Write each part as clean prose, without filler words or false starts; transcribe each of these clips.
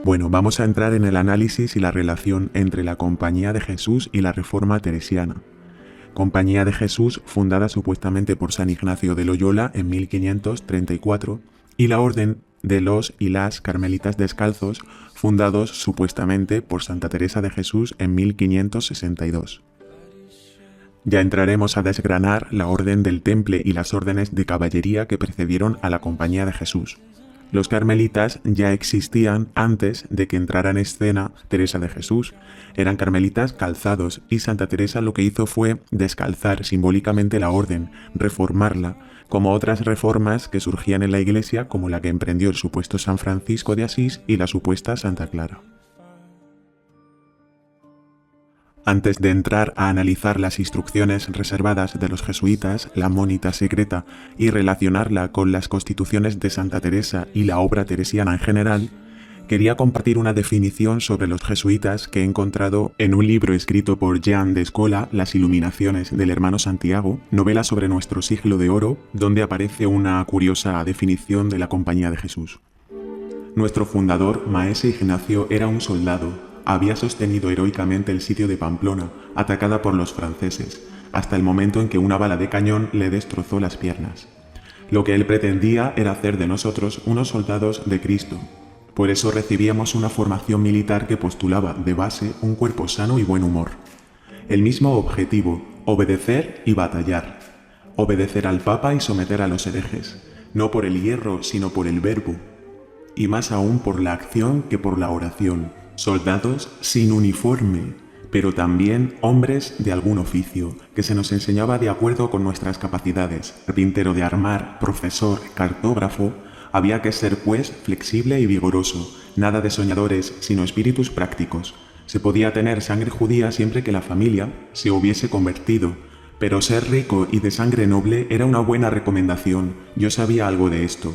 Bueno, vamos a entrar en el análisis y la relación entre la Compañía de Jesús y la Reforma Teresiana. Compañía de Jesús, fundada supuestamente por San Ignacio de Loyola en 1534, y la Orden de los y las Carmelitas Descalzos, fundados supuestamente por Santa Teresa de Jesús en 1562. Ya entraremos a desgranar la Orden del Temple y las órdenes de caballería que precedieron a la Compañía de Jesús. Los carmelitas ya existían antes de que entrara en escena Teresa de Jesús. Eran carmelitas calzados y Santa Teresa lo que hizo fue descalzar simbólicamente la orden, reformarla, como otras reformas que surgían en la Iglesia, como la que emprendió el supuesto San Francisco de Asís y la supuesta Santa Clara. Antes de entrar a analizar las instrucciones reservadas de los jesuitas, la Monita Secreta, y relacionarla con las constituciones de Santa Teresa y la obra teresiana en general, quería compartir una definición sobre los jesuitas que he encontrado en un libro escrito por Jean de Escola, Las Iluminaciones del Hermano Santiago, novela sobre nuestro siglo de oro, donde aparece una curiosa definición de la Compañía de Jesús. Nuestro fundador, Maese Ignacio, era un soldado. Había sostenido heroicamente el sitio de Pamplona, atacada por los franceses, hasta el momento en que una bala de cañón le destrozó las piernas. Lo que él pretendía era hacer de nosotros unos soldados de Cristo. Por eso recibíamos una formación militar que postulaba de base un cuerpo sano y buen humor. El mismo objetivo, obedecer y batallar. Obedecer al Papa y someter a los herejes, no por el hierro, sino por el verbo. Y más aún por la acción que por la oración. Soldados sin uniforme, pero también hombres de algún oficio, que se nos enseñaba de acuerdo con nuestras capacidades. Carpintero de armar, profesor, cartógrafo, había que ser pues flexible y vigoroso, nada de soñadores, sino espíritus prácticos. Se podía tener sangre judía siempre que la familia se hubiese convertido, pero ser rico y de sangre noble era una buena recomendación. Yo sabía algo de esto.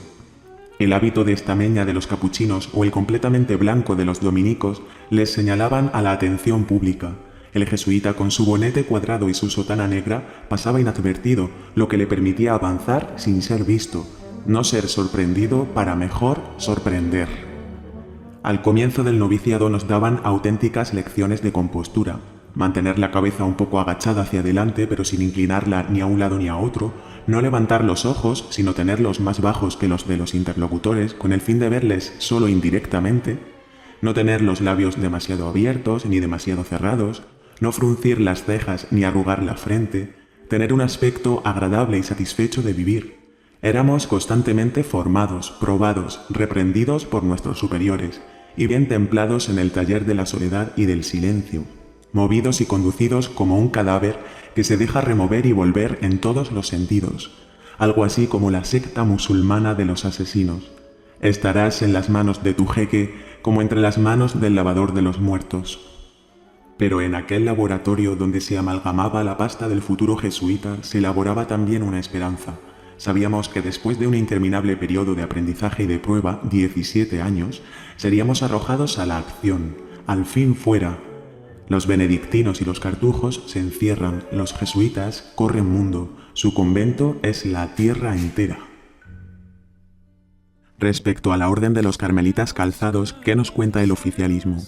El hábito de estameña de los capuchinos o el completamente blanco de los dominicos les señalaban a la atención pública. El jesuita con su bonete cuadrado y su sotana negra pasaba inadvertido, lo que le permitía avanzar sin ser visto, no ser sorprendido para mejor sorprender. Al comienzo del noviciado nos daban auténticas lecciones de compostura. Mantener la cabeza un poco agachada hacia adelante pero sin inclinarla ni a un lado ni a otro, no levantar los ojos sino tenerlos más bajos que los de los interlocutores con el fin de verles solo indirectamente, no tener los labios demasiado abiertos ni demasiado cerrados, no fruncir las cejas ni arrugar la frente, tener un aspecto agradable y satisfecho de vivir. Éramos constantemente formados, probados, reprendidos por nuestros superiores y bien templados en el taller de la soledad y del silencio. Movidos y conducidos como un cadáver que se deja remover y volver en todos los sentidos, algo así como la secta musulmana de los asesinos. Estarás en las manos de tu jeque como entre las manos del lavador de los muertos. Pero en aquel laboratorio donde se amalgamaba la pasta del futuro jesuita se elaboraba también una esperanza. Sabíamos que después de un interminable periodo de aprendizaje y de prueba, 17 años, seríamos arrojados a la acción, al fin fuera. Los benedictinos y los cartujos se encierran, los jesuitas corren mundo, su convento es la tierra entera. Respecto a la orden de los carmelitas calzados, ¿qué nos cuenta el oficialismo?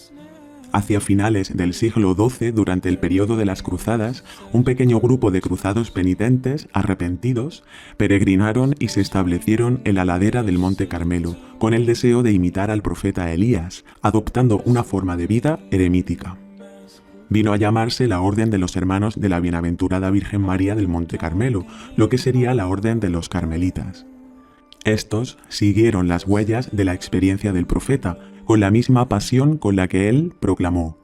Hacia finales del siglo XII, durante el periodo de las cruzadas, un pequeño grupo de cruzados penitentes, arrepentidos, peregrinaron y se establecieron en la ladera del Monte Carmelo, con el deseo de imitar al profeta Elías, adoptando una forma de vida eremítica. Vino a llamarse la Orden de los Hermanos de la Bienaventurada Virgen María del Monte Carmelo, lo que sería la Orden de los Carmelitas. Estos siguieron las huellas de la experiencia del profeta, con la misma pasión con la que él proclamó: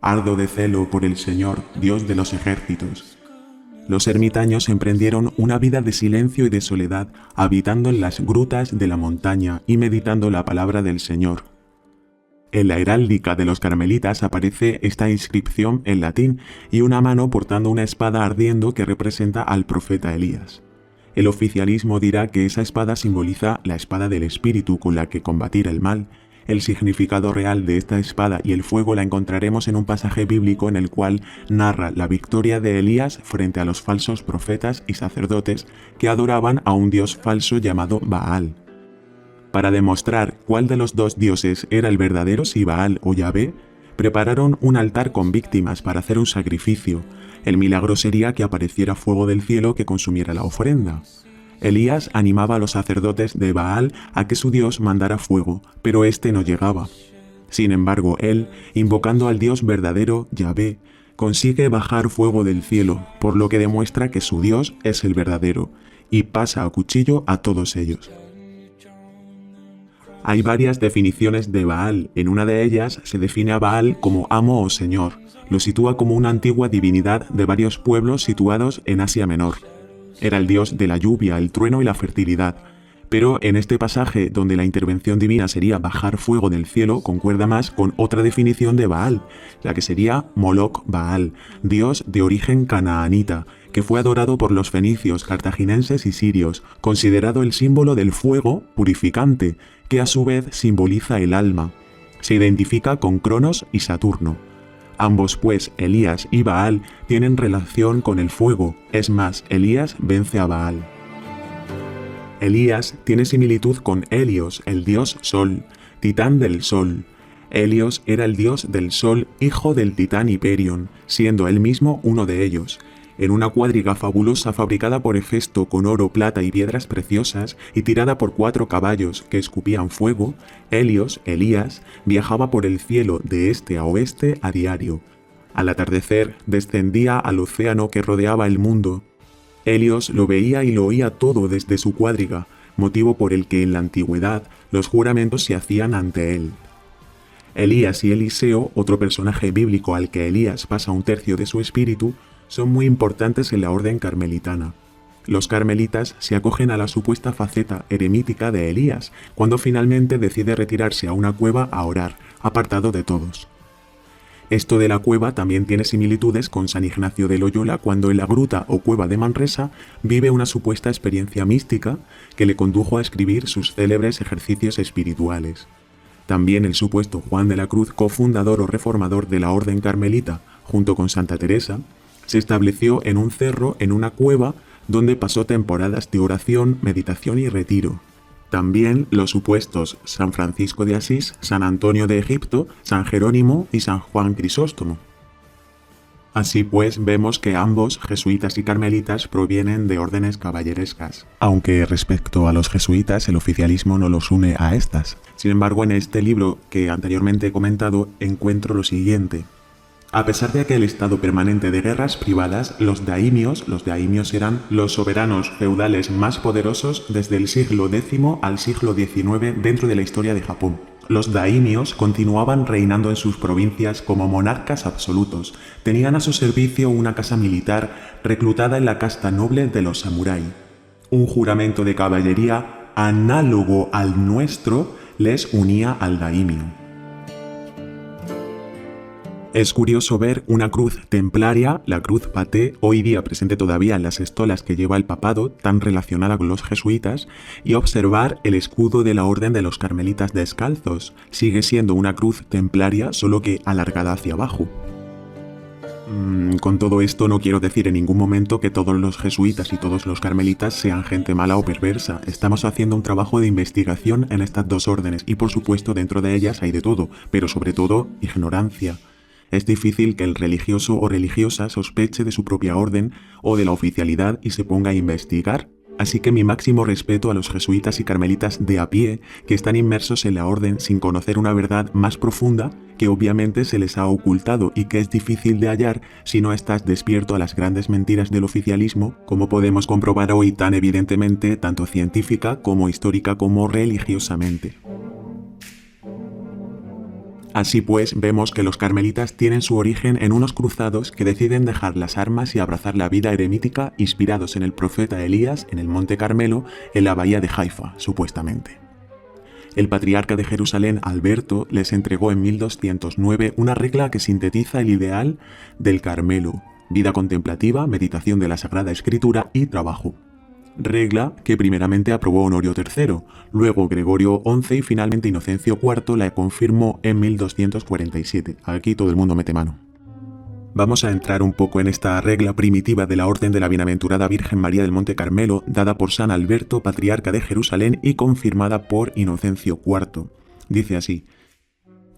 «Ardo de celo por el Señor, Dios de los ejércitos». Los ermitaños emprendieron una vida de silencio y de soledad, habitando en las grutas de la montaña y meditando la palabra del Señor. En la heráldica de los carmelitas aparece esta inscripción en latín y una mano portando una espada ardiendo que representa al profeta Elías. El oficialismo dirá que esa espada simboliza la espada del espíritu con la que combatir el mal. El significado real de esta espada y el fuego la encontraremos en un pasaje bíblico en el cual narra la victoria de Elías frente a los falsos profetas y sacerdotes que adoraban a un dios falso llamado Baal. Para demostrar cuál de los dos dioses era el verdadero, si Baal o Yahvé, prepararon un altar con víctimas para hacer un sacrificio. El milagro sería que apareciera fuego del cielo que consumiera la ofrenda. Elías animaba a los sacerdotes de Baal a que su dios mandara fuego, pero este no llegaba. Sin embargo, él, invocando al Dios verdadero, Yahvé, consigue bajar fuego del cielo, por lo que demuestra que su Dios es el verdadero, y pasa a cuchillo a todos ellos. Hay varias definiciones de Baal. En una de ellas se define a Baal como amo o señor. Lo sitúa como una antigua divinidad de varios pueblos situados en Asia Menor. Era el dios de la lluvia, el trueno y la fertilidad. Pero en este pasaje, donde la intervención divina sería bajar fuego del cielo, concuerda más con otra definición de Baal, la que sería Moloch Baal, dios de origen canaanita, que fue adorado por los fenicios, cartagineses y sirios, considerado el símbolo del fuego purificante, que a su vez simboliza el alma. Se identifica con Cronos y Saturno. Ambos, pues, Elías y Baal, tienen relación con el fuego. Es más, Elías vence a Baal. Elías tiene similitud con Helios, el dios Sol, titán del Sol. Helios era el dios del Sol, hijo del titán Hiperión, siendo él mismo uno de ellos. En una cuadriga fabulosa fabricada por Hefesto con oro, plata y piedras preciosas y tirada por 4 caballos que escupían fuego, Helios, Elías, viajaba por el cielo de este a oeste a diario. Al atardecer descendía al océano que rodeaba el mundo. Helios lo veía y lo oía todo desde su cuadriga, motivo por el que en la antigüedad los juramentos se hacían ante él. Elías y Eliseo, otro personaje bíblico al que Elías pasa un tercio de su espíritu, son muy importantes en la orden carmelitana. Los carmelitas se acogen a la supuesta faceta eremítica de Elías, cuando finalmente decide retirarse a una cueva a orar, apartado de todos. Esto de la cueva también tiene similitudes con San Ignacio de Loyola cuando en la gruta o cueva de Manresa vive una supuesta experiencia mística que le condujo a escribir sus célebres ejercicios espirituales. También el supuesto Juan de la Cruz, cofundador o reformador de la orden carmelita, junto con Santa Teresa, se estableció en un cerro, en una cueva, donde pasó temporadas de oración, meditación y retiro. También los supuestos San Francisco de Asís, San Antonio de Egipto, San Jerónimo y San Juan Crisóstomo. Así pues, vemos que ambos, jesuitas y carmelitas, provienen de órdenes caballerescas, aunque respecto a los jesuitas el oficialismo no los une a estas. Sin embargo, en este libro que anteriormente he comentado encuentro lo siguiente. A pesar de aquel estado permanente de guerras privadas, los daimios eran los soberanos feudales más poderosos desde el siglo X al siglo XIX dentro de la historia de Japón. Los daimios continuaban reinando en sus provincias como monarcas absolutos. Tenían a su servicio una casa militar reclutada en la casta noble de los samurái. Un juramento de caballería análogo al nuestro les unía al daimio. Es curioso ver una cruz templaria, la cruz paté, hoy día presente todavía en las estolas que lleva el papado, tan relacionada con los jesuitas, y observar el escudo de la orden de los carmelitas descalzos. Sigue siendo una cruz templaria, solo que alargada hacia abajo. Con todo esto no quiero decir en ningún momento que todos los jesuitas y todos los carmelitas sean gente mala o perversa. Estamos haciendo un trabajo de investigación en estas dos órdenes y por supuesto dentro de ellas hay de todo, pero sobre todo ignorancia. Es difícil que el religioso o religiosa sospeche de su propia orden o de la oficialidad y se ponga a investigar. Así que mi máximo respeto a los jesuitas y carmelitas de a pie que están inmersos en la orden sin conocer una verdad más profunda que obviamente se les ha ocultado y que es difícil de hallar si no estás despierto a las grandes mentiras del oficialismo, como podemos comprobar hoy tan evidentemente, tanto científica como histórica como religiosamente. Así pues, vemos que los carmelitas tienen su origen en unos cruzados que deciden dejar las armas y abrazar la vida eremítica inspirados en el profeta Elías en el Monte Carmelo, en la bahía de Haifa, supuestamente. El patriarca de Jerusalén, Alberto, les entregó en 1209 una regla que sintetiza el ideal del Carmelo: vida contemplativa, meditación de la Sagrada Escritura y trabajo. Regla que primeramente aprobó Honorio III, luego Gregorio XI y finalmente Inocencio IV la confirmó en 1247. Aquí todo el mundo mete mano. Vamos a entrar un poco en esta regla primitiva de la Orden de la Bienaventurada Virgen María del Monte Carmelo, dada por San Alberto, patriarca de Jerusalén, y confirmada por Inocencio IV. Dice así: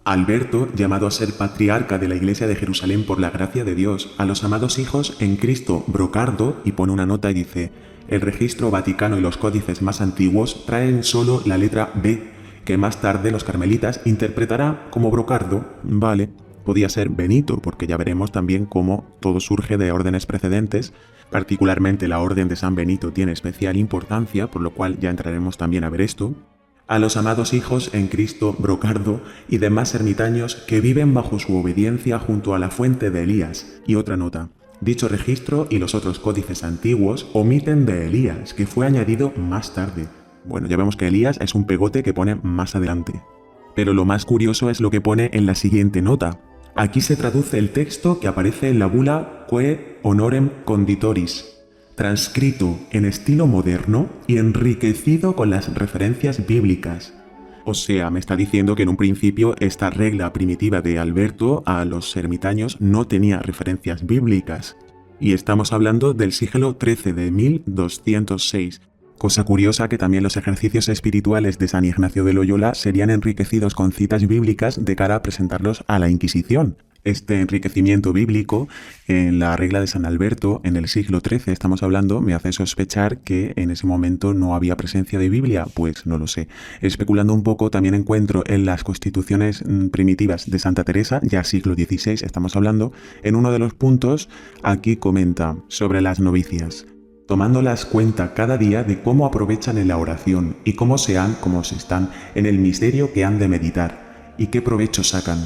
Alberto, llamado a ser patriarca de la Iglesia de Jerusalén por la gracia de Dios, a los amados hijos en Cristo Brocardo, y pone una nota y dice: el registro vaticano y los códices más antiguos traen solo la letra B, que más tarde los carmelitas interpretará como Brocardo. Vale, podía ser Benito, porque ya veremos también cómo todo surge de órdenes precedentes. Particularmente la orden de San Benito tiene especial importancia, por lo cual ya entraremos también a ver esto. A los amados hijos en Cristo Brocardo y demás ermitaños que viven bajo su obediencia junto a la fuente de Elías. Y otra nota: dicho registro y los otros códices antiguos omiten de Elías, que fue añadido más tarde. Bueno, ya vemos que Elías es un pegote que pone más adelante. Pero lo más curioso es lo que pone en la siguiente nota. Aquí se traduce el texto que aparece en la bula Quae Honorem Conditoris, transcrito en estilo moderno y enriquecido con las referencias bíblicas. O sea, me está diciendo que en un principio esta regla primitiva de Alberto a los ermitaños no tenía referencias bíblicas. Y estamos hablando del siglo XIII, de 1206. Cosa curiosa que también los ejercicios espirituales de San Ignacio de Loyola serían enriquecidos con citas bíblicas de cara a presentarlos a la Inquisición. Este enriquecimiento bíblico en la regla de San Alberto en el siglo XIII estamos hablando, me hace sospechar que en ese momento no había presencia de Biblia. Pues no lo sé. Especulando un poco, también encuentro en las constituciones primitivas de Santa Teresa, ya siglo XVI estamos hablando, en uno de los puntos aquí comenta sobre las novicias: tomándolas cuenta cada día de cómo aprovechan en la oración y cómo se están en el misterio que han de meditar y qué provecho sacan.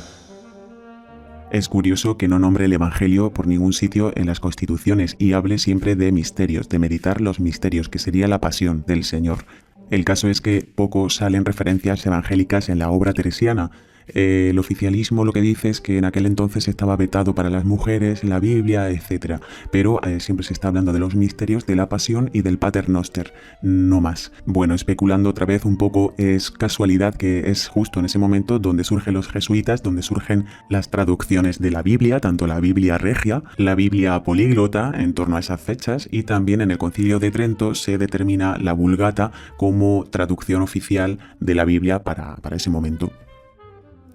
Es curioso que no nombre el Evangelio por ningún sitio en las constituciones y hable siempre de misterios, de meditar los misterios, que sería la pasión del Señor. El caso es que poco salen referencias evangélicas en la obra teresiana. El oficialismo lo que dice es que en aquel entonces estaba vetado para las mujeres, la Biblia, etc. Pero siempre se está hablando de los misterios, de la pasión y del Pater Noster, no más. Bueno, especulando otra vez un poco, es casualidad que es justo en ese momento donde surgen los jesuitas, donde surgen las traducciones de la Biblia, tanto la Biblia regia, la Biblia políglota, en torno a esas fechas, y también en el Concilio de Trento se determina la Vulgata como traducción oficial de la Biblia para ese momento.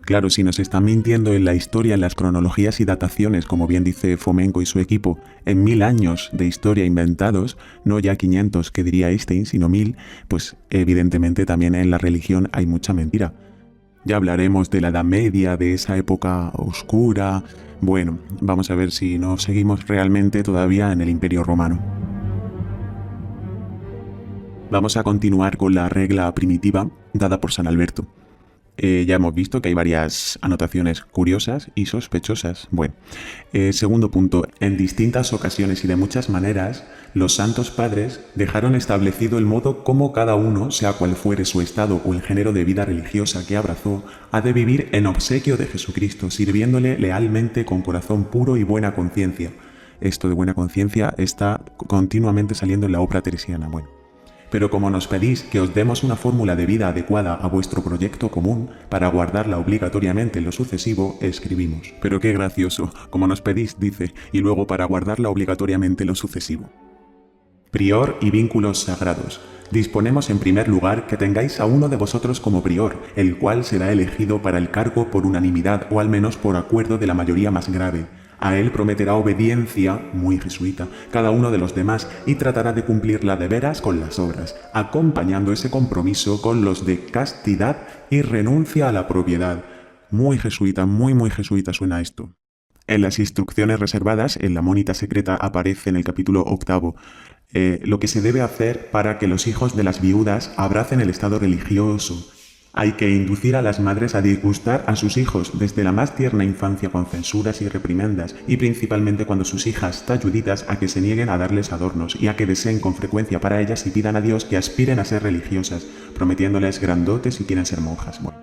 Claro, si nos están mintiendo en la historia, en las cronologías y dataciones, como bien dice Fomenko y su equipo, en 1000 años de historia inventados, no ya 500 que diría Einstein, sino 1000, pues evidentemente también en la religión hay mucha mentira. Ya hablaremos de la Edad Media, de esa época oscura. Bueno, vamos a ver si no seguimos realmente todavía en el Imperio Romano. Vamos a continuar con la regla primitiva dada por San Alberto. Ya hemos visto que hay varias anotaciones curiosas y sospechosas. Bueno, segundo punto. En distintas ocasiones y de muchas maneras, los santos padres dejaron establecido el modo como cada uno, sea cual fuere su estado o el género de vida religiosa que abrazó, ha de vivir en obsequio de Jesucristo, sirviéndole lealmente con corazón puro y buena conciencia. Esto de buena conciencia está continuamente saliendo en la obra teresiana. Bueno. Pero como nos pedís que os demos una fórmula de vida adecuada a vuestro proyecto común, para guardarla obligatoriamente en lo sucesivo, escribimos. Pero qué gracioso, como nos pedís, dice, y luego para guardarla obligatoriamente en lo sucesivo. Prior y vínculos sagrados. Disponemos en primer lugar que tengáis a uno de vosotros como prior, el cual será elegido para el cargo por unanimidad o al menos por acuerdo de la mayoría más grave. A él prometerá obediencia, muy jesuita, cada uno de los demás y tratará de cumplirla de veras con las obras, acompañando ese compromiso con los de castidad y renuncia a la propiedad. Muy jesuita suena esto. En las instrucciones reservadas, en la Monita Secreta aparece en el capítulo 8, lo que se debe hacer para que los hijos de las viudas abracen el estado religioso. Hay que inducir a las madres a disgustar a sus hijos desde la más tierna infancia con censuras y reprimendas, y principalmente cuando sus hijas talluditas a que se nieguen a darles adornos y a que deseen con frecuencia para ellas y pidan a Dios que aspiren a ser religiosas, prometiéndoles grandotes si quieren ser monjas. Bueno,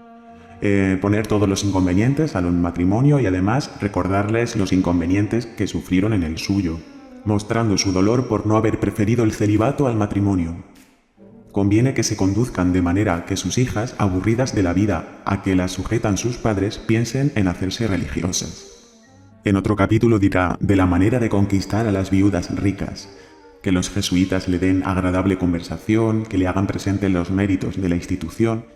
poner todos los inconvenientes al matrimonio y además recordarles los inconvenientes que sufrieron en el suyo, mostrando su dolor por no haber preferido el celibato al matrimonio. Conviene que se conduzcan de manera que sus hijas, aburridas de la vida a que las sujetan sus padres, piensen en hacerse religiosas. En otro capítulo dirá de la manera de conquistar a las viudas ricas, que los jesuitas le den agradable conversación, que le hagan presente los méritos de la institución,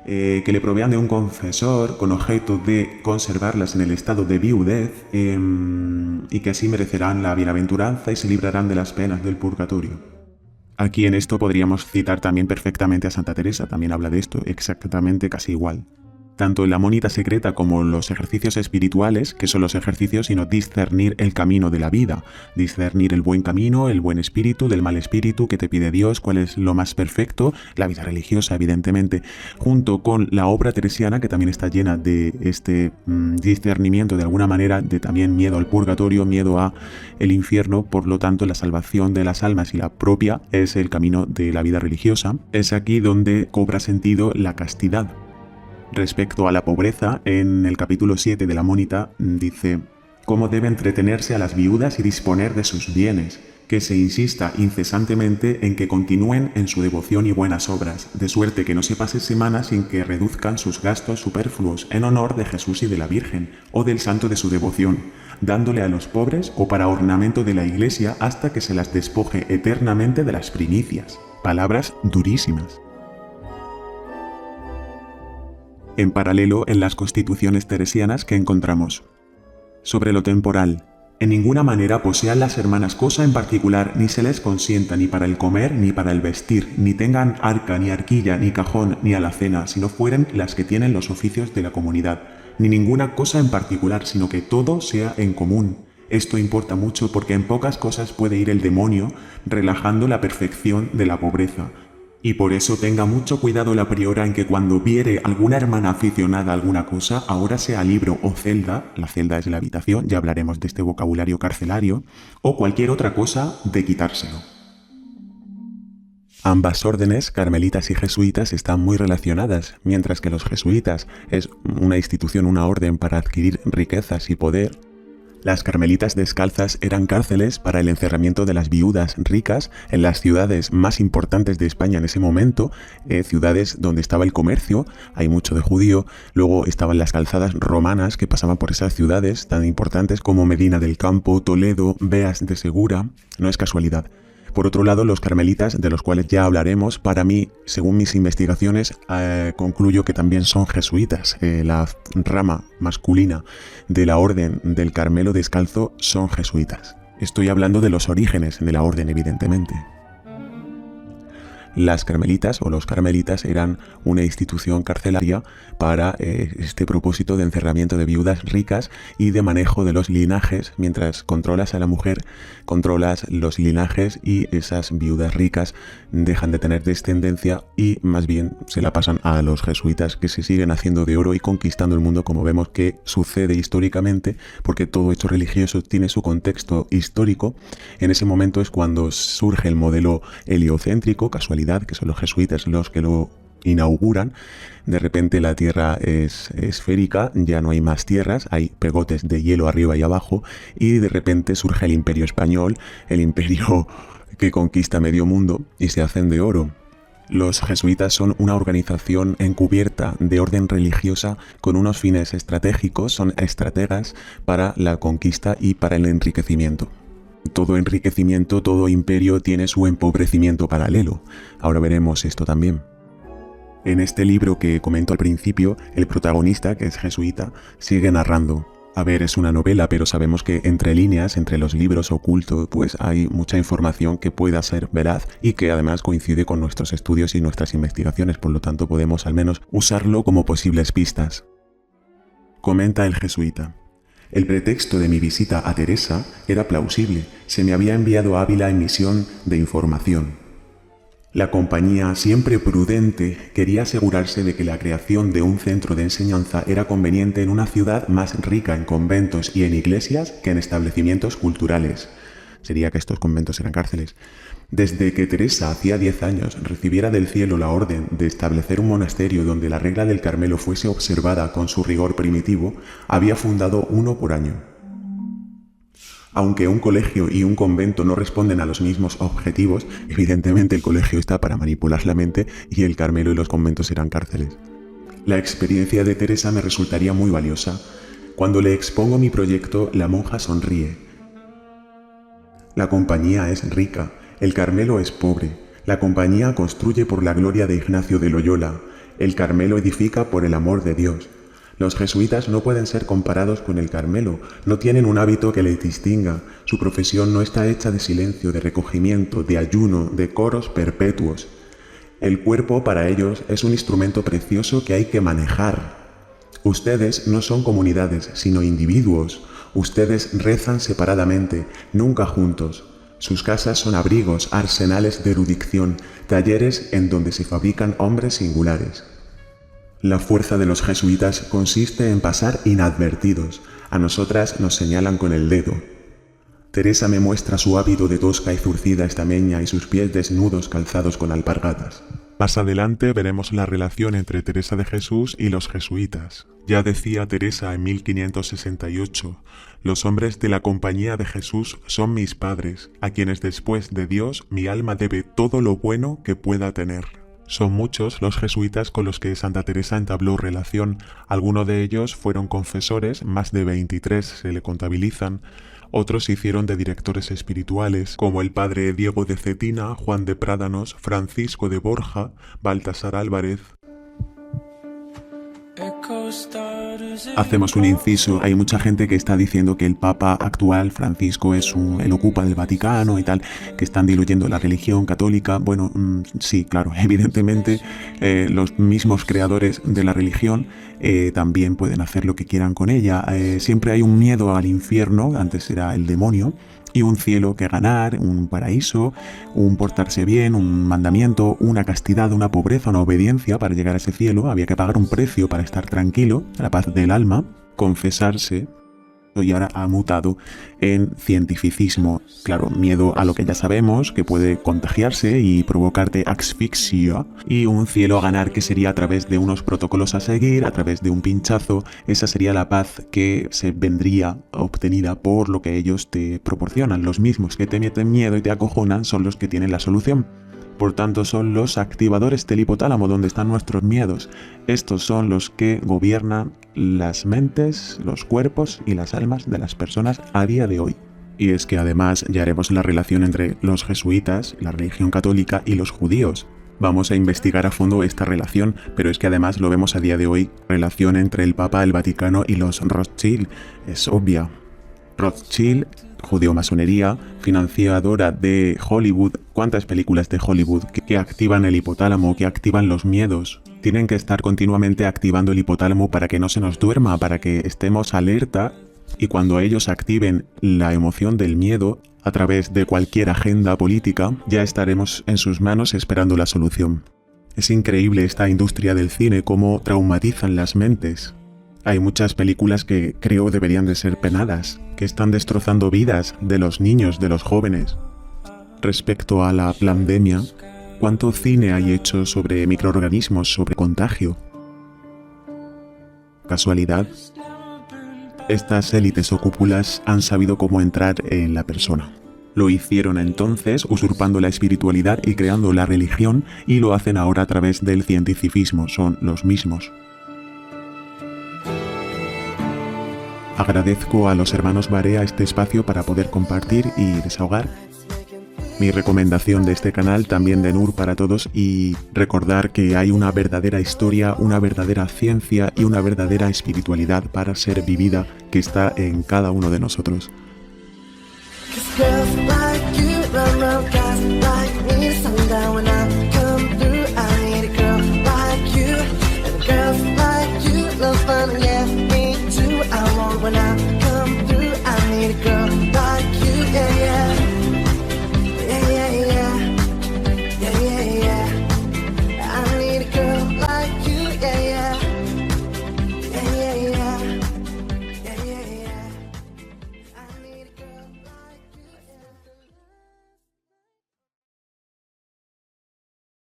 que le provean de un confesor con objeto de conservarlas en el estado de viudez y que así merecerán la bienaventuranza y se librarán de las penas del purgatorio. Aquí en esto podríamos citar también perfectamente a Santa Teresa, también habla de esto exactamente casi igual. Tanto en la monita secreta como los ejercicios espirituales, que son los ejercicios sino discernir el camino de la vida, discernir el buen camino, el buen espíritu, del mal espíritu que te pide Dios, cuál es lo más perfecto, la vida religiosa evidentemente, junto con la obra teresiana que también está llena de este discernimiento de alguna manera, de también miedo al purgatorio, miedo a el infierno, por lo tanto la salvación de las almas y la propia es el camino de la vida religiosa. Es aquí donde cobra sentido la castidad. Respecto a la pobreza, en el capítulo 7 de la Mónita dice cómo debe entretenerse a las viudas y disponer de sus bienes, que se insista incesantemente en que continúen en su devoción y buenas obras, de suerte que no se pase semana sin que reduzcan sus gastos superfluos en honor de Jesús y de la Virgen, o del santo de su devoción, dándole a los pobres o para ornamento de la Iglesia hasta que se las despoje eternamente de las primicias. Palabras durísimas. En paralelo, en las constituciones teresianas que encontramos. Sobre lo temporal. En ninguna manera posean las hermanas cosa en particular, ni se les consienta ni para el comer ni para el vestir, ni tengan arca, ni arquilla, ni cajón, ni alacena, si no fueren las que tienen los oficios de la comunidad, ni ninguna cosa en particular, sino que todo sea en común. Esto importa mucho porque en pocas cosas puede ir el demonio, relajando la perfección de la pobreza. Y por eso tenga mucho cuidado la priora en que cuando viere alguna hermana aficionada a alguna cosa, ahora sea libro o celda, la celda es la habitación, ya hablaremos de este vocabulario carcelario, o cualquier otra cosa, de quitárselo. Ambas órdenes, carmelitas y jesuitas, están muy relacionadas, mientras que los jesuitas es una institución, una orden para adquirir riquezas y poder. Las carmelitas descalzas eran cárceles para el encerramiento de las viudas ricas en las ciudades más importantes de España en ese momento, ciudades donde estaba el comercio, hay mucho de judío, luego estaban las calzadas romanas que pasaban por esas ciudades tan importantes como Medina del Campo, Toledo, Beas de Segura, no es casualidad. Por otro lado, los carmelitas, de los cuales ya hablaremos, para mí, según mis investigaciones, concluyo que también son jesuitas. La rama masculina de la orden del Carmelo Descalzo son jesuitas. Estoy hablando de los orígenes de la orden, evidentemente. Las carmelitas o los carmelitas eran una institución carcelaria para este propósito de encerramiento de viudas ricas y de manejo de los linajes. Mientras controlas a la mujer, controlas los linajes y esas viudas ricas dejan de tener descendencia y más bien se la pasan a los jesuitas, que se siguen haciendo de oro y conquistando el mundo, como vemos que sucede históricamente, porque todo hecho religioso tiene su contexto histórico. En ese momento es cuando surge el modelo heliocéntrico, casualidad, que son los jesuitas los que lo inauguran. De repente la tierra es esférica, ya no hay más tierras, hay pegotes de hielo arriba y abajo, y de repente surge el imperio español, el imperio que conquista medio mundo y se hacen de oro. Los jesuitas son una organización encubierta de orden religiosa con unos fines estratégicos, son estrategas para la conquista y para el enriquecimiento. Todo enriquecimiento, todo imperio tiene su empobrecimiento paralelo. Ahora veremos esto también. En este libro que comento al principio, el protagonista, que es jesuita, sigue narrando. A ver, es una novela, pero sabemos que entre líneas, entre los libros ocultos, pues hay mucha información que pueda ser veraz y que además coincide con nuestros estudios y nuestras investigaciones, por lo tanto podemos al menos usarlo como posibles pistas. Comenta el jesuita. El pretexto de mi visita a Teresa era plausible, se me había enviado a Ávila en misión de información. La compañía, siempre prudente, quería asegurarse de que la creación de un centro de enseñanza era conveniente en una ciudad más rica en conventos y en iglesias que en establecimientos culturales. Sería que estos conventos eran cárceles. Desde que Teresa hacía 10 años recibiera del cielo la orden de establecer un monasterio donde la regla del Carmelo fuese observada con su rigor primitivo, había fundado uno por año. Aunque un colegio y un convento no responden a los mismos objetivos, evidentemente el colegio está para manipular la mente y el Carmelo y los conventos eran cárceles. La experiencia de Teresa me resultaría muy valiosa. Cuando le expongo mi proyecto, la monja sonríe. La compañía es rica, el Carmelo es pobre. La compañía construye por la gloria de Ignacio de Loyola, el Carmelo edifica por el amor de Dios. Los jesuitas no pueden ser comparados con el Carmelo, no tienen un hábito que les distinga, su profesión no está hecha de silencio, de recogimiento, de ayuno, de coros perpetuos. El cuerpo para ellos es un instrumento precioso que hay que manejar. Ustedes no son comunidades, sino individuos. Ustedes rezan separadamente, nunca juntos. Sus casas son abrigos, arsenales de erudición, talleres en donde se fabrican hombres singulares. La fuerza de los jesuitas consiste en pasar inadvertidos. A nosotras nos señalan con el dedo. Teresa me muestra su hábito de tosca y zurcida estameña y sus pies desnudos calzados con alpargatas. Más adelante veremos la relación entre Teresa de Jesús y los jesuitas. Ya decía Teresa en 1568, los hombres de la compañía de Jesús son mis padres, a quienes después de Dios mi alma debe todo lo bueno que pueda tener. Son muchos los jesuitas con los que Santa Teresa entabló relación, algunos de ellos fueron confesores, más de 23 se le contabilizan, otros se hicieron de directores espirituales, como el padre Diego de Cetina, Juan de Prádanos, Francisco de Borja, Baltasar Álvarez. Hacemos un inciso, hay mucha gente que está diciendo que el Papa actual, Francisco, él ocupa del Vaticano y tal, que están diluyendo la religión católica. Bueno, sí, claro, evidentemente los mismos creadores de la religión también pueden hacer lo que quieran con ella. Siempre hay un miedo al infierno, antes era el demonio, y un cielo que ganar, un paraíso, un portarse bien, un mandamiento, una castidad, una pobreza, una obediencia. Para llegar a ese cielo había que pagar un precio para estar tranquilo, la paz del alma, confesarse, y ahora ha mutado en cientificismo. Claro, miedo a lo que ya sabemos, que puede contagiarse y provocarte asfixia, y un cielo a ganar que sería a través de unos protocolos a seguir, a través de un pinchazo. Esa sería la paz que se vendría obtenida por lo que ellos te proporcionan. Los mismos que te meten miedo y te acojonan son los que tienen la solución. Por tanto, son los activadores del hipotálamo donde están nuestros miedos. Estos son los que gobiernan las mentes, los cuerpos y las almas de las personas a día de hoy. Y es que además ya haremos la relación entre los jesuitas, la religión católica y los judíos. Vamos a investigar a fondo esta relación, pero es que además lo vemos a día de hoy, relación entre el Papa, el Vaticano y los Rothschild. Es obvia. Rothschild, judeo-masonería, financiadora de Hollywood. ¿Cuántas películas de Hollywood que activan el hipotálamo, que activan los miedos? Tienen que estar continuamente activando el hipotálamo para que no se nos duerma, para que estemos alerta, y cuando ellos activen la emoción del miedo a través de cualquier agenda política, ya estaremos en sus manos esperando la solución. Es increíble esta industria del cine, cómo traumatizan las mentes. Hay muchas películas que creo deberían de ser penadas, que están destrozando vidas de los niños, de los jóvenes. Respecto a la pandemia, ¿cuánto cine hay hecho sobre microorganismos, sobre contagio? ¿Casualidad? Estas élites o cúpulas han sabido cómo entrar en la persona. Lo hicieron entonces usurpando la espiritualidad y creando la religión, y lo hacen ahora a través del cientificismo, son los mismos. Agradezco a los hermanos Barea este espacio para poder compartir y desahogar. Mi recomendación de este canal, también de Nur para todos, y recordar que hay una verdadera historia, una verdadera ciencia y una verdadera espiritualidad para ser vivida que está en cada uno de nosotros. Girls like you love fun, yeah.